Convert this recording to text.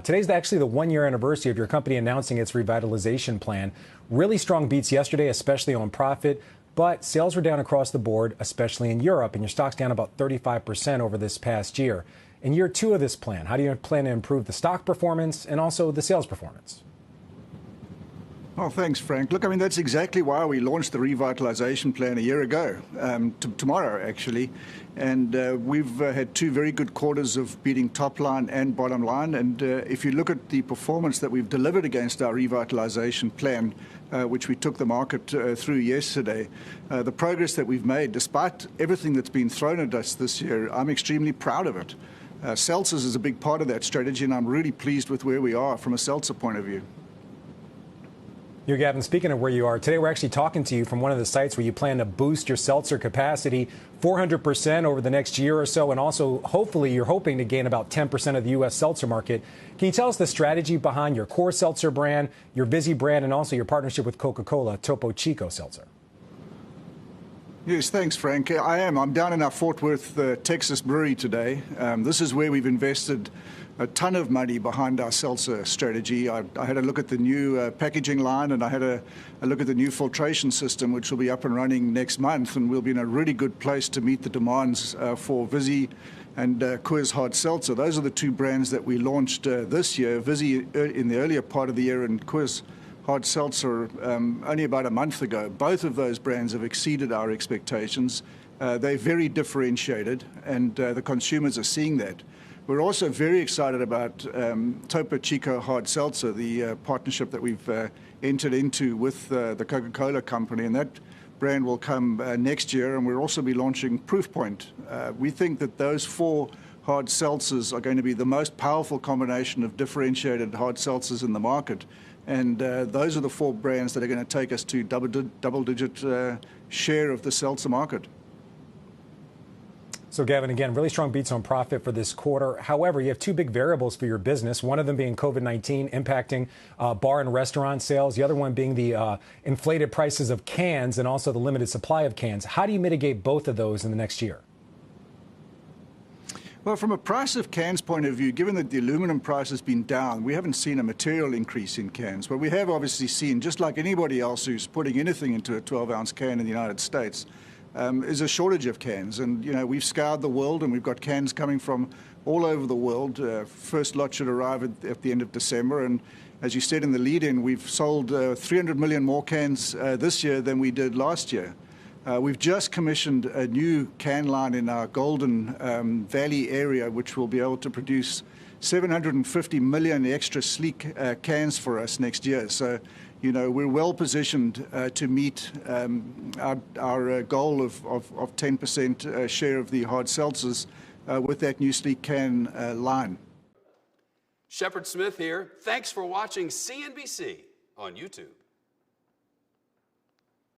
Today's actually the one-year anniversary of your company announcing its revitalization plan. Really strong beats yesterday, especially on profit, but sales were down across the board, especially in Europe, and your stock's down about 35% over this past year. In year two of this plan, how do you plan to improve the stock performance and also the sales performance? Well, thanks, Frank. Look, I mean, that's exactly why we launched the revitalization plan a year ago, tomorrow, actually. And we've had two very good quarters of beating top line and bottom line. And if you look at the performance that we've delivered against our revitalization plan, which we took the market through yesterday, the progress that we've made, despite everything that's been thrown at us this year, I'm extremely proud of it. Seltzers is a big part of that strategy, and I'm really pleased with where we are from a seltzer point of view. You're Gavin, speaking of where you are, today we're actually talking to you from one of the sites where you plan to boost your seltzer capacity 400% over the next year or so, and also hopefully you're hoping to gain about 10% of the U.S. seltzer market. Can you tell us the strategy behind your core seltzer brand, your Vizzy brand, and also your partnership with Coca-Cola, Topo Chico Seltzer? Yes, thanks, Frank. I am. I'm down in our Fort Worth, Texas brewery today. This is where we've invested a ton of money behind our seltzer strategy. I had a look at the new packaging line, and I had a look at the new filtration system, which will be up and running next month, and we'll be in a really good place to meet the demands for Vizzy and Coors Hard Seltzer. Those are the two brands that we launched this year, Vizzy in the earlier part of the year and Coors Hard Seltzer only about a month ago. Both of those brands have exceeded our expectations. They're very differentiated, and the consumers are seeing that. We're also very excited about Topo Chico Hard Seltzer, the partnership that we've entered into with the Coca-Cola company, and that brand will come next year, and we'll also be launching Proof Point. We think that those four hard seltzers are going to be the most powerful combination of differentiated hard seltzers in the market, and those are the four brands that are going to take us to double-digit share of the seltzer market. So, Gavin, again, really strong beats on profit for this quarter. However, you have two big variables for your business, one of them being COVID-19 impacting bar and restaurant sales, the other one being the inflated prices of cans and also the limited supply of cans. How do you mitigate both of those in the next year? Well, from a price of cans point of view, given that the aluminum price has been down, we haven't seen a material increase in cans. But we have obviously seen, just like anybody else who's putting anything into a 12-ounce can in the United States, is a shortage of cans. And, you know, we've scoured the world and we've got cans coming from all over the world. First lot should arrive at the end of December. And as you said in the lead-in, we've sold 300 million more cans this year than we did last year. We've just commissioned a new can line in our Golden Valley area, which will be able to produce 750 million extra sleek cans for us next year. So, you know, we're well positioned to meet our goal of 10% share of the hard seltzers with that new sleek can line. Shepard Smith here. Thanks for watching CNBC on YouTube.